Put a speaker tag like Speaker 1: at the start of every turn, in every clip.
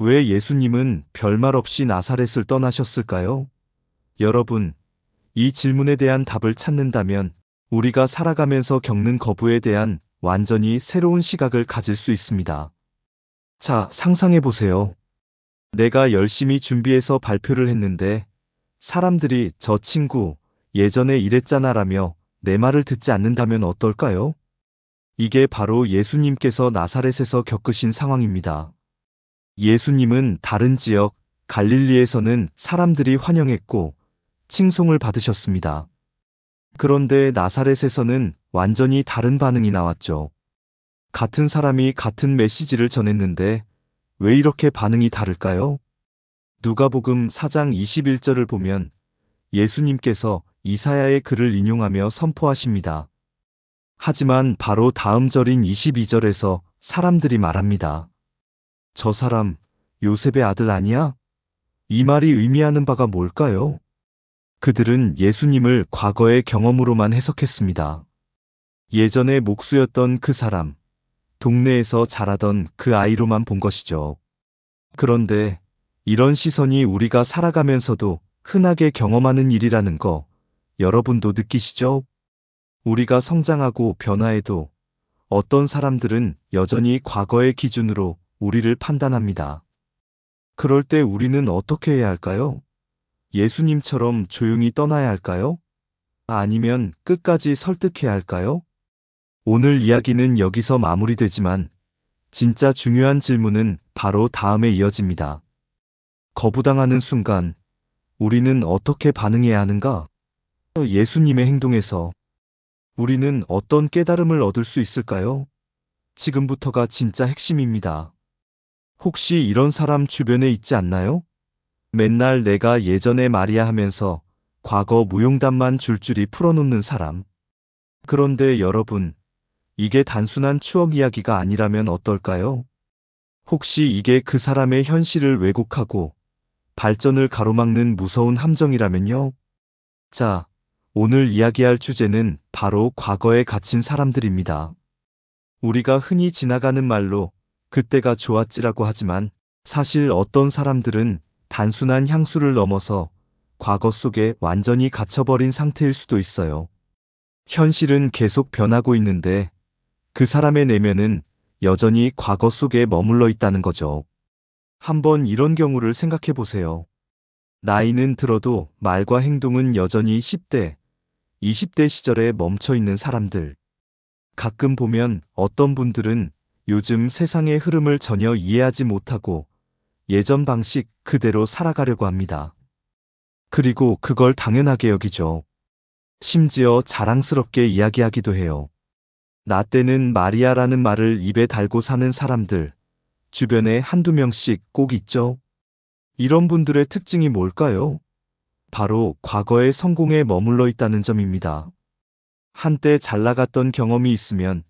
Speaker 1: 왜 예수님은 별말 없이 나사렛을 떠나셨을까요? 여러분, 이 질문에 대한 답을 찾는다면 우리가 살아가면서 겪는 거부에 대한 완전히 새로운 시각을 가질 수 있습니다. 자, 상상해 보세요. 내가 열심히 준비해서 발표를 했는데 사람들이 저 친구 예전에 이랬잖아라며 내 말을 듣지 않는다면 어떨까요? 이게 바로 예수님께서 나사렛에서 겪으신 상황입니다. 예수님은 다른 지역 갈릴리에서는 사람들이 환영했고 칭송을 받으셨습니다. 그런데 나사렛에서는 완전히 다른 반응이 나왔죠. 같은 사람이 같은 메시지를 전했는데 왜 이렇게 반응이 다를까요? 누가복음 4장 21절을 보면 예수님께서 이사야의 글을 인용하며 선포하십니다. 하지만 바로 다음 절인 22절에서 사람들이 말합니다. 저 사람 요셉의 아들 아니야? 이 말이 의미하는 바가 뭘까요? 그들은 예수님을 과거의 경험으로만 해석했습니다. 예전에 목수였던 그 사람, 동네에서 자라던 그 아이로만 본 것이죠. 그런데 이런 시선이 우리가 살아가면서도 흔하게 경험하는 일이라는 거 여러분도 느끼시죠? 우리가 성장하고 변화해도 어떤 사람들은 여전히 과거의 기준으로 우리를 판단합니다. 그럴 때 우리는 어떻게 해야 할까요? 예수님처럼 조용히 떠나야 할까요? 아니면 끝까지 설득해야 할까요? 오늘 이야기는 여기서 마무리되지만 진짜 중요한 질문은 바로 다음에 이어집니다. 거부당하는 순간 우리는 어떻게 반응해야 하는가? 예수님의 행동에서 우리는 어떤 깨달음을 얻을 수 있을까요? 지금부터가 진짜 핵심입니다. 혹시 이런 사람 주변에 있지 않나요? 맨날 내가 예전에 말이야 하면서 과거 무용담만 줄줄이 풀어놓는 사람. 그런데 여러분, 이게 단순한 추억 이야기가 아니라면 어떨까요? 혹시 이게 그 사람의 현실을 왜곡하고 발전을 가로막는 무서운 함정이라면요? 자, 오늘 이야기할 주제는 바로 과거에 갇힌 사람들입니다. 우리가 흔히 지나가는 말로 그때가 좋았지라고 하지만 사실 어떤 사람들은 단순한 향수를 넘어서 과거 속에 완전히 갇혀버린 상태일 수도 있어요. 현실은 계속 변하고 있는데 그 사람의 내면은 여전히 과거 속에 머물러 있다는 거죠. 한번 이런 경우를 생각해 보세요. 나이는 들어도 말과 행동은 여전히 10대, 20대 시절에 멈춰 있는 사람들. 가끔 보면 어떤 분들은 요즘 세상의 흐름을 전혀 이해하지 못하고 예전 방식 그대로 살아가려고 합니다. 그리고 그걸 당연하게 여기죠. 심지어 자랑스럽게 이야기하기도 해요. 나 때는 마리아라는 말을 입에 달고 사는 사람들, 주변에 한두 명씩 꼭 있죠. 이런 분들의 특징이 뭘까요? 바로 과거의 성공에 머물러 있다는 점입니다. 한때 잘 나갔던 경험이 있으면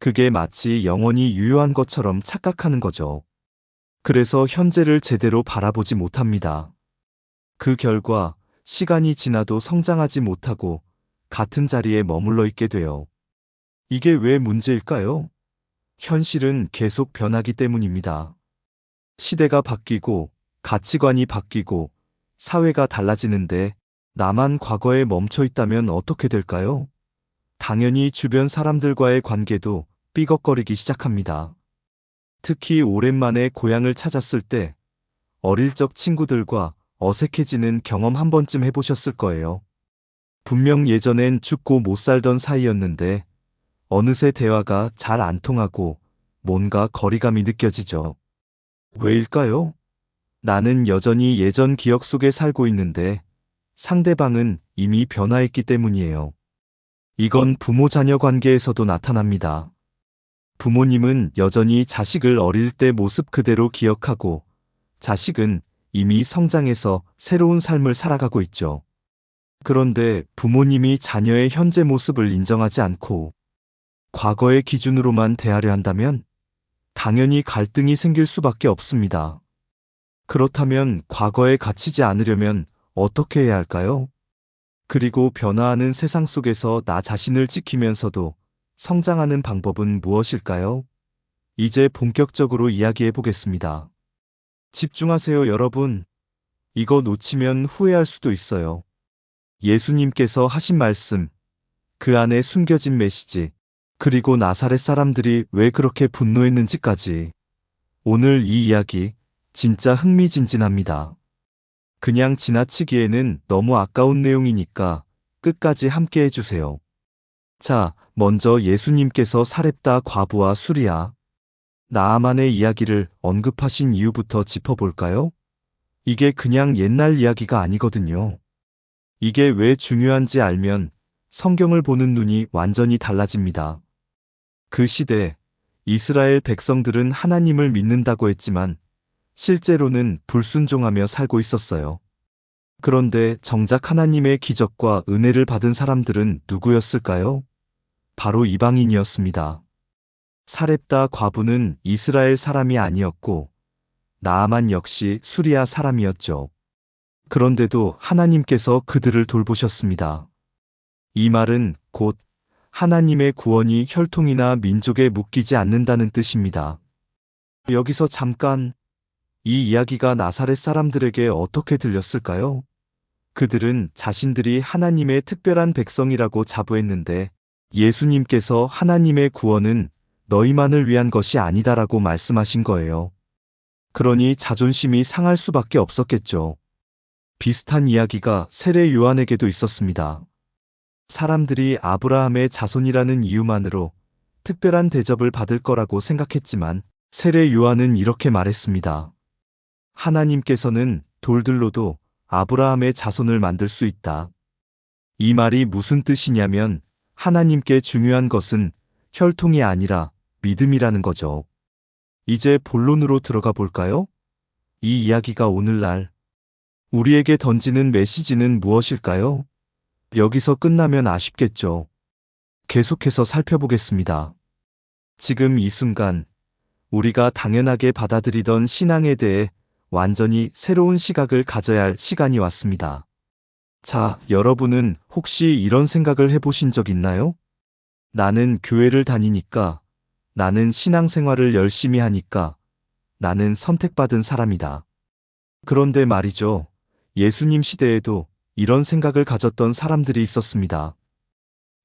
Speaker 1: 그게 마치 영원히 유효한 것처럼 착각하는 거죠. 그래서 현재를 제대로 바라보지 못합니다. 그 결과 시간이 지나도 성장하지 못하고 같은 자리에 머물러 있게 돼요. 이게 왜 문제일까요? 현실은 계속 변하기 때문입니다. 시대가 바뀌고 가치관이 바뀌고 사회가 달라지는데 나만 과거에 멈춰 있다면 어떻게 될까요? 당연히 주변 사람들과의 관계도 삐걱거리기 시작합니다. 특히 오랜만에 고향을 찾았을 때 어릴 적 친구들과 어색해지는 경험 한 번쯤 해보셨을 거예요. 분명 예전엔 죽고 못 살던 사이였는데 어느새 대화가 잘 안 통하고 뭔가 거리감이 느껴지죠. 왜일까요? 나는 여전히 예전 기억 속에 살고 있는데 상대방은 이미 변화했기 때문이에요. 이건 부모-자녀 관계에서도 나타납니다. 부모님은 여전히 자식을 어릴 때 모습 그대로 기억하고 자식은 이미 성장해서 새로운 삶을 살아가고 있죠. 그런데 부모님이 자녀의 현재 모습을 인정하지 않고 과거의 기준으로만 대하려 한다면 당연히 갈등이 생길 수밖에 없습니다. 그렇다면 과거에 갇히지 않으려면 어떻게 해야 할까요? 그리고 변화하는 세상 속에서 나 자신을 지키면서도 성장하는 방법은 무엇일까요? 이제 본격적으로 이야기해 보겠습니다. 집중하세요, 여러분. 이거 놓치면 후회할 수도 있어요. 예수님께서 하신 말씀, 그 안에 숨겨진 메시지, 그리고 나사렛 사람들이 왜 그렇게 분노했는지까지. 오늘 이 이야기 진짜 흥미진진합니다. 그냥 지나치기에는 너무 아까운 내용이니까 끝까지 함께 해주세요. 자, 먼저 예수님께서 사렙다 과부와 수리아, 나아만의 이야기를 언급하신 이유부터 짚어볼까요? 이게 그냥 옛날 이야기가 아니거든요. 이게 왜 중요한지 알면 성경을 보는 눈이 완전히 달라집니다. 그 시대, 이스라엘 백성들은 하나님을 믿는다고 했지만 실제로는 불순종하며 살고 있었어요. 그런데 정작 하나님의 기적과 은혜를 받은 사람들은 누구였을까요? 바로 이방인이었습니다. 사렙다 과부는 이스라엘 사람이 아니었고 나아만 역시 수리아 사람이었죠. 그런데도 하나님께서 그들을 돌보셨습니다. 이 말은 곧 하나님의 구원이 혈통이나 민족에 묶이지 않는다는 뜻입니다. 여기서 잠깐, 이 이야기가 나사렛 사람들에게 어떻게 들렸을까요? 그들은 자신들이 하나님의 특별한 백성이라고 자부했는데 예수님께서 하나님의 구원은 너희만을 위한 것이 아니다라고 말씀하신 거예요. 그러니 자존심이 상할 수밖에 없었겠죠. 비슷한 이야기가 세례 요한에게도 있었습니다. 사람들이 아브라함의 자손이라는 이유만으로 특별한 대접을 받을 거라고 생각했지만 세례 요한은 이렇게 말했습니다. 하나님께서는 돌들로도 아브라함의 자손을 만들 수 있다. 이 말이 무슨 뜻이냐면 하나님께 중요한 것은 혈통이 아니라 믿음이라는 거죠. 이제 본론으로 들어가 볼까요? 이 이야기가 오늘날 우리에게 던지는 메시지는 무엇일까요? 여기서 끝나면 아쉽겠죠. 계속해서 살펴보겠습니다. 지금 이 순간 우리가 당연하게 받아들이던 신앙에 대해 완전히 새로운 시각을 가져야 할 시간이 왔습니다. 자, 여러분은 혹시 이런 생각을 해보신 적 있나요? 나는 교회를 다니니까, 나는 신앙생활을 열심히 하니까, 나는 선택받은 사람이다. 그런데 말이죠. 예수님 시대에도 이런 생각을 가졌던 사람들이 있었습니다.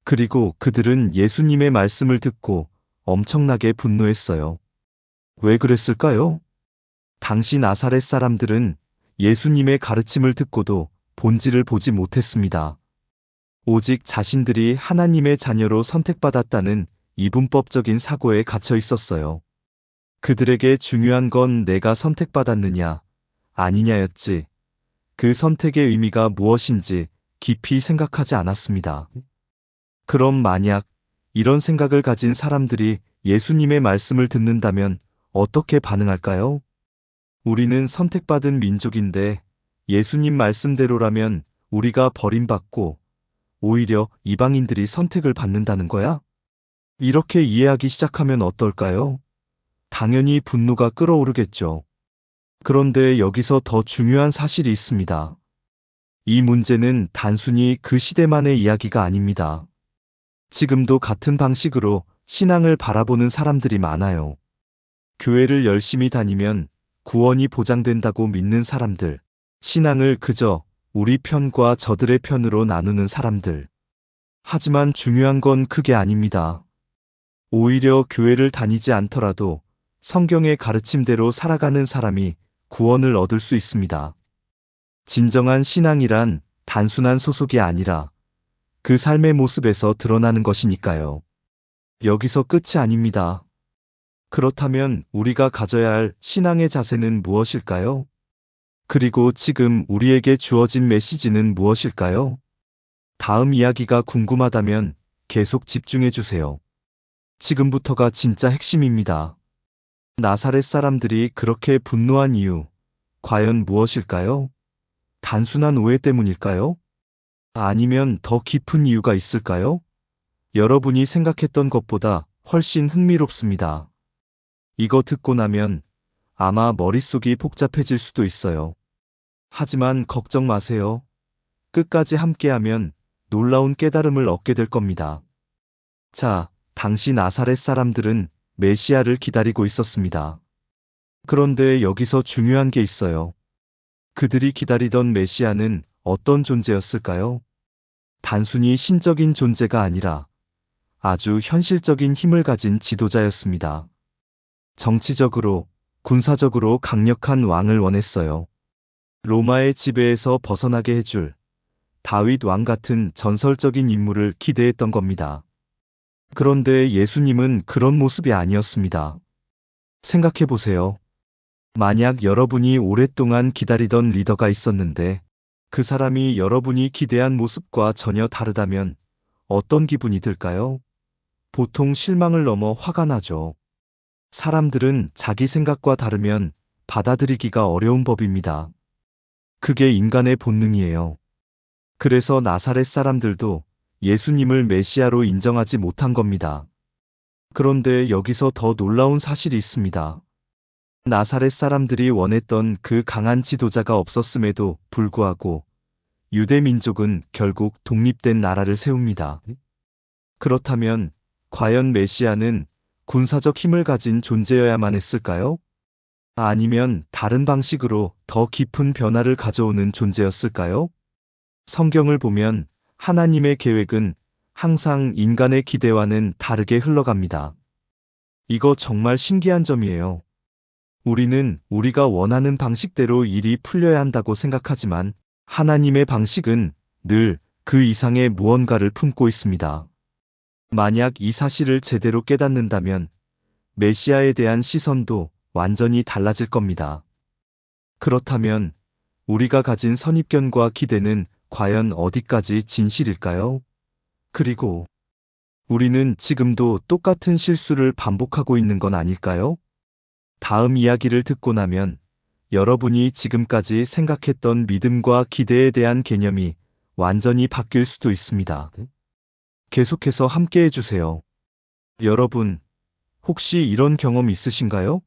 Speaker 1: 그리고 그들은 예수님의 말씀을 듣고 엄청나게 분노했어요. 왜 그랬을까요? 당시 나사렛 사람들은 예수님의 가르침을 듣고도 본질을 보지 못했습니다. 오직 자신들이 하나님의 자녀로 선택받았다는 이분법적인 사고에 갇혀 있었어요. 그들에게 중요한 건 내가 선택받았느냐, 아니냐였지. 그 선택의 의미가 무엇인지 깊이 생각하지 않았습니다. 그럼 만약 이런 생각을 가진 사람들이 예수님의 말씀을 듣는다면 어떻게 반응할까요? 우리는 선택받은 민족인데 예수님 말씀대로라면 우리가 버림받고 오히려 이방인들이 선택을 받는다는 거야? 이렇게 이해하기 시작하면 어떨까요? 당연히 분노가 끓어오르겠죠. 그런데 여기서 더 중요한 사실이 있습니다. 이 문제는 단순히 그 시대만의 이야기가 아닙니다. 지금도 같은 방식으로 신앙을 바라보는 사람들이 많아요. 교회를 열심히 다니면 구원이 보장된다고 믿는 사람들, 신앙을 그저 우리 편과 저들의 편으로 나누는 사람들. 하지만 중요한 건 그게 아닙니다. 오히려 교회를 다니지 않더라도 성경의 가르침대로 살아가는 사람이 구원을 얻을 수 있습니다. 진정한 신앙이란 단순한 소속이 아니라 그 삶의 모습에서 드러나는 것이니까요. 여기서 끝이 아닙니다. 그렇다면 우리가 가져야 할 신앙의 자세는 무엇일까요? 그리고 지금 우리에게 주어진 메시지는 무엇일까요? 다음 이야기가 궁금하다면 계속 집중해 주세요. 지금부터가 진짜 핵심입니다. 나사렛 사람들이 그렇게 분노한 이유, 과연 무엇일까요? 단순한 오해 때문일까요? 아니면 더 깊은 이유가 있을까요? 여러분이 생각했던 것보다 훨씬 흥미롭습니다. 이거 듣고 나면 아마 머릿속이 복잡해질 수도 있어요. 하지만 걱정 마세요. 끝까지 함께하면 놀라운 깨달음을 얻게 될 겁니다. 자, 당시 나사렛 사람들은 메시아를 기다리고 있었습니다. 그런데 여기서 중요한 게 있어요. 그들이 기다리던 메시아는 어떤 존재였을까요? 단순히 신적인 존재가 아니라 아주 현실적인 힘을 가진 지도자였습니다. 정치적으로, 군사적으로 강력한 왕을 원했어요. 로마의 지배에서 벗어나게 해줄 다윗 왕 같은 전설적인 인물을 기대했던 겁니다. 그런데 예수님은 그런 모습이 아니었습니다. 생각해 보세요. 만약 여러분이 오랫동안 기다리던 리더가 있었는데 그 사람이 여러분이 기대한 모습과 전혀 다르다면 어떤 기분이 들까요? 보통 실망을 넘어 화가 나죠. 사람들은 자기 생각과 다르면 받아들이기가 어려운 법입니다. 그게 인간의 본능이에요. 그래서 나사렛 사람들도 예수님을 메시아로 인정하지 못한 겁니다. 그런데 여기서 더 놀라운 사실이 있습니다. 나사렛 사람들이 원했던 그 강한 지도자가 없었음에도 불구하고 유대 민족은 결국 독립된 나라를 세웁니다. 그렇다면 과연 메시아는 군사적 힘을 가진 존재여야만 했을까요? 아니면 다른 방식으로 더 깊은 변화를 가져오는 존재였을까요? 성경을 보면 하나님의 계획은 항상 인간의 기대와는 다르게 흘러갑니다. 이거 정말 신기한 점이에요. 우리는 우리가 원하는 방식대로 일이 풀려야 한다고 생각하지만 하나님의 방식은 늘 그 이상의 무언가를 품고 있습니다. 만약 이 사실을 제대로 깨닫는다면 메시아에 대한 시선도 완전히 달라질 겁니다. 그렇다면 우리가 가진 선입견과 기대는 과연 어디까지 진실일까요? 그리고 우리는 지금도 똑같은 실수를 반복하고 있는 건 아닐까요? 다음 이야기를 듣고 나면 여러분이 지금까지 생각했던 믿음과 기대에 대한 개념이 완전히 바뀔 수도 있습니다. 계속해서 함께 해주세요. 여러분, 혹시 이런 경험 있으신가요?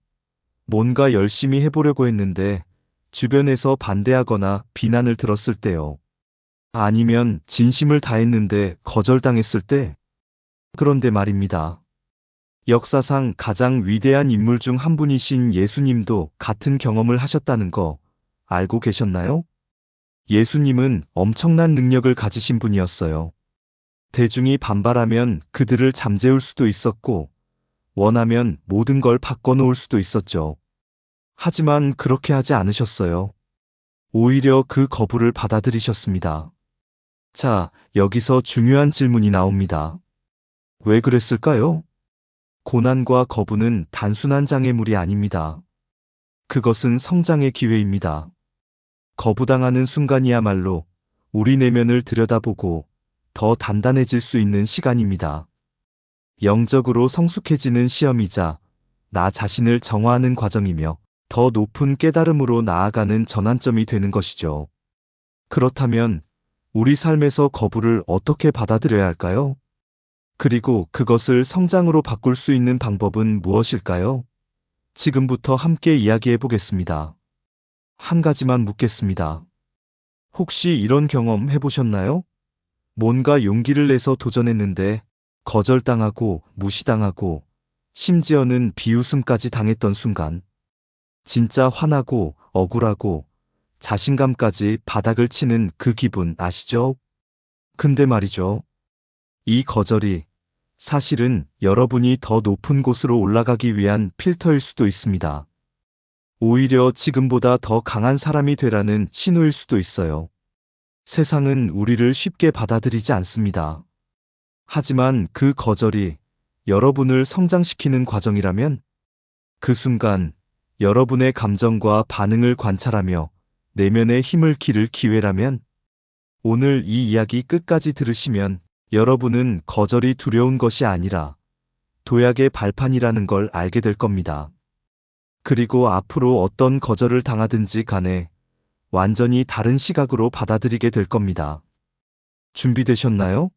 Speaker 1: 뭔가 열심히 해보려고 했는데 주변에서 반대하거나 비난을 들었을 때요. 아니면 진심을 다했는데 거절당했을 때? 그런데 말입니다. 역사상 가장 위대한 인물 중 한 분이신 예수님도 같은 경험을 하셨다는 거 알고 계셨나요? 예수님은 엄청난 능력을 가지신 분이었어요. 대중이 반발하면 그들을 잠재울 수도 있었고, 원하면 모든 걸 바꿔놓을 수도 있었죠. 하지만 그렇게 하지 않으셨어요. 오히려 그 거부를 받아들이셨습니다. 자, 여기서 중요한 질문이 나옵니다. 왜 그랬을까요? 고난과 거부는 단순한 장애물이 아닙니다. 그것은 성장의 기회입니다. 거부당하는 순간이야말로 우리 내면을 들여다보고 더 단단해질 수 있는 시간입니다. 영적으로 성숙해지는 시험이자 나 자신을 정화하는 과정이며 더 높은 깨달음으로 나아가는 전환점이 되는 것이죠. 그렇다면 우리 삶에서 거부를 어떻게 받아들여야 할까요? 그리고 그것을 성장으로 바꿀 수 있는 방법은 무엇일까요? 지금부터 함께 이야기해 보겠습니다. 한 가지만 묻겠습니다. 혹시 이런 경험 해보셨나요? 뭔가 용기를 내서 도전했는데 거절당하고 무시당하고 심지어는 비웃음까지 당했던 순간 진짜 화나고 억울하고 자신감까지 바닥을 치는 그 기분 아시죠? 근데 말이죠. 이 거절이 사실은 여러분이 더 높은 곳으로 올라가기 위한 필터일 수도 있습니다. 오히려 지금보다 더 강한 사람이 되라는 신호일 수도 있어요. 세상은 우리를 쉽게 받아들이지 않습니다. 하지만 그 거절이 여러분을 성장시키는 과정이라면 그 순간 여러분의 감정과 반응을 관찰하며 내면의 힘을 기를 기회라면 오늘 이 이야기 끝까지 들으시면 여러분은 거절이 두려운 것이 아니라 도약의 발판이라는 걸 알게 될 겁니다. 그리고 앞으로 어떤 거절을 당하든지 간에 완전히 다른 시각으로 받아들이게 될 겁니다. 준비되셨나요?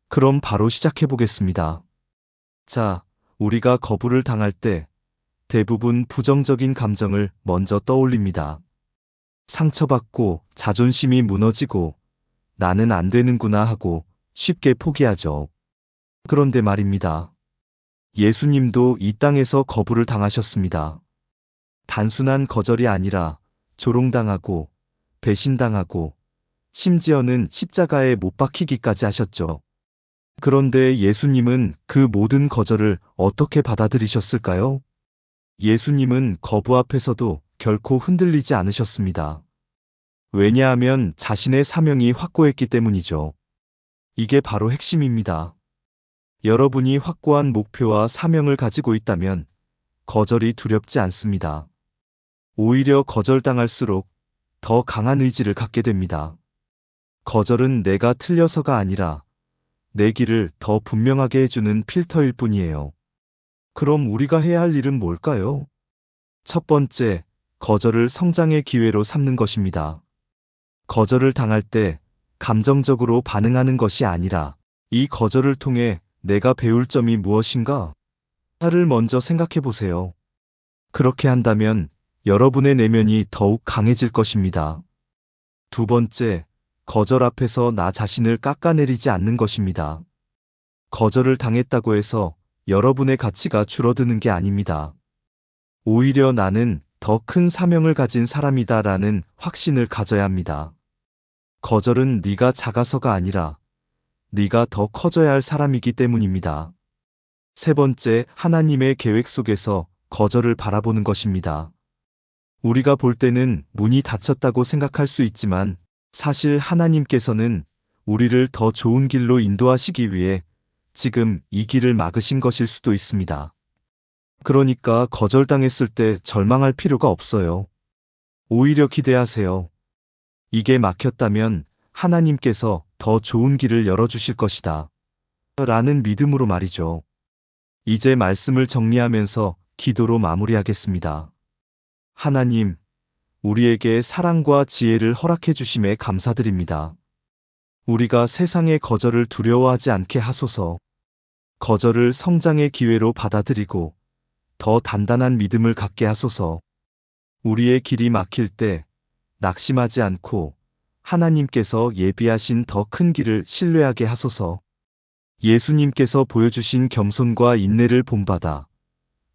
Speaker 1: 그럼 바로 시작해 보겠습니다. 자, 우리가 거부를 당할 때 대부분 부정적인 감정을 먼저 떠올립니다. 상처받고 자존심이 무너지고 나는 안 되는구나 하고 쉽게 포기하죠. 그런데 말입니다. 예수님도 이 땅에서 거부를 당하셨습니다. 단순한 거절이 아니라 조롱당하고 배신당하고 심지어는 십자가에 못 박히기까지 하셨죠. 그런데 예수님은 그 모든 거절을 어떻게 받아들이셨을까요? 예수님은 거부 앞에서도 결코 흔들리지 않으셨습니다. 왜냐하면 자신의 사명이 확고했기 때문이죠. 이게 바로 핵심입니다. 여러분이 확고한 목표와 사명을 가지고 있다면 거절이 두렵지 않습니다. 오히려 거절당할수록 더 강한 의지를 갖게 됩니다. 거절은 내가 틀려서가 아니라 내 길을 더 분명하게 해주는 필터일 뿐이에요. 그럼 우리가 해야 할 일은 뭘까요? 첫 번째, 거절을 성장의 기회로 삼는 것입니다. 거절을 당할 때 감정적으로 반응하는 것이 아니라 이 거절을 통해 내가 배울 점이 무엇인가? 를 먼저 생각해 보세요. 그렇게 한다면 여러분의 내면이 더욱 강해질 것입니다. 두 번째, 거절 앞에서 나 자신을 깎아내리지 않는 것입니다. 거절을 당했다고 해서 여러분의 가치가 줄어드는 게 아닙니다. 오히려 나는 더 큰 사명을 가진 사람이다라는 확신을 가져야 합니다. 거절은 네가 작아서가 아니라 네가 더 커져야 할 사람이기 때문입니다. 세 번째, 하나님의 계획 속에서 거절을 바라보는 것입니다. 우리가 볼 때는 문이 닫혔다고 생각할 수 있지만 사실 하나님께서는 우리를 더 좋은 길로 인도하시기 위해 지금 이 길을 막으신 것일 수도 있습니다. 그러니까 거절당했을 때 절망할 필요가 없어요. 오히려 기대하세요. 이게 막혔다면 하나님께서 더 좋은 길을 열어주실 것이다. 라는 믿음으로 말이죠. 이제 말씀을 정리하면서 기도로 마무리하겠습니다. 하나님, 우리에게 사랑과 지혜를 허락해 주심에 감사드립니다. 우리가 세상의 거절을 두려워하지 않게 하소서. 거절을 성장의 기회로 받아들이고 더 단단한 믿음을 갖게 하소서. 우리의 길이 막힐 때 낙심하지 않고 하나님께서 예비하신 더 큰 길을 신뢰하게 하소서. 예수님께서 보여주신 겸손과 인내를 본받아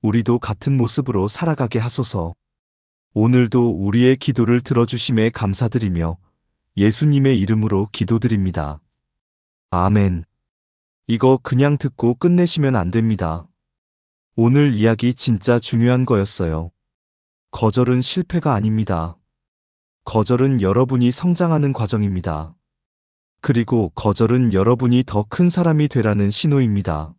Speaker 1: 우리도 같은 모습으로 살아가게 하소서. 오늘도 우리의 기도를 들어주심에 감사드리며 예수님의 이름으로 기도드립니다. 아멘. 이거 그냥 듣고 끝내시면 안 됩니다. 오늘 이야기 진짜 중요한 거였어요. 거절은 실패가 아닙니다. 거절은 여러분이 성장하는 과정입니다. 그리고 거절은 여러분이 더 큰 사람이 되라는 신호입니다.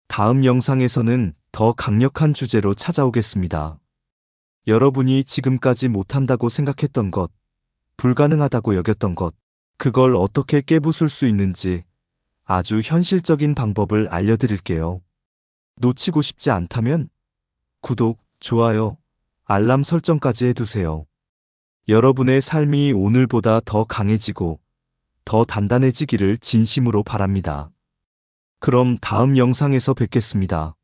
Speaker 1: 다음 영상에서는 더 강력한 주제로 찾아오겠습니다. 여러분이 지금까지 못한다고 생각했던 것, 불가능하다고 여겼던 것, 그걸 어떻게 깨부술 수 있는지 아주 현실적인 방법을 알려드릴게요. 놓치고 싶지 않다면 구독, 좋아요, 알람 설정까지 해두세요. 여러분의 삶이 오늘보다 더 강해지고 더 단단해지기를 진심으로 바랍니다. 그럼 다음 영상에서 뵙겠습니다.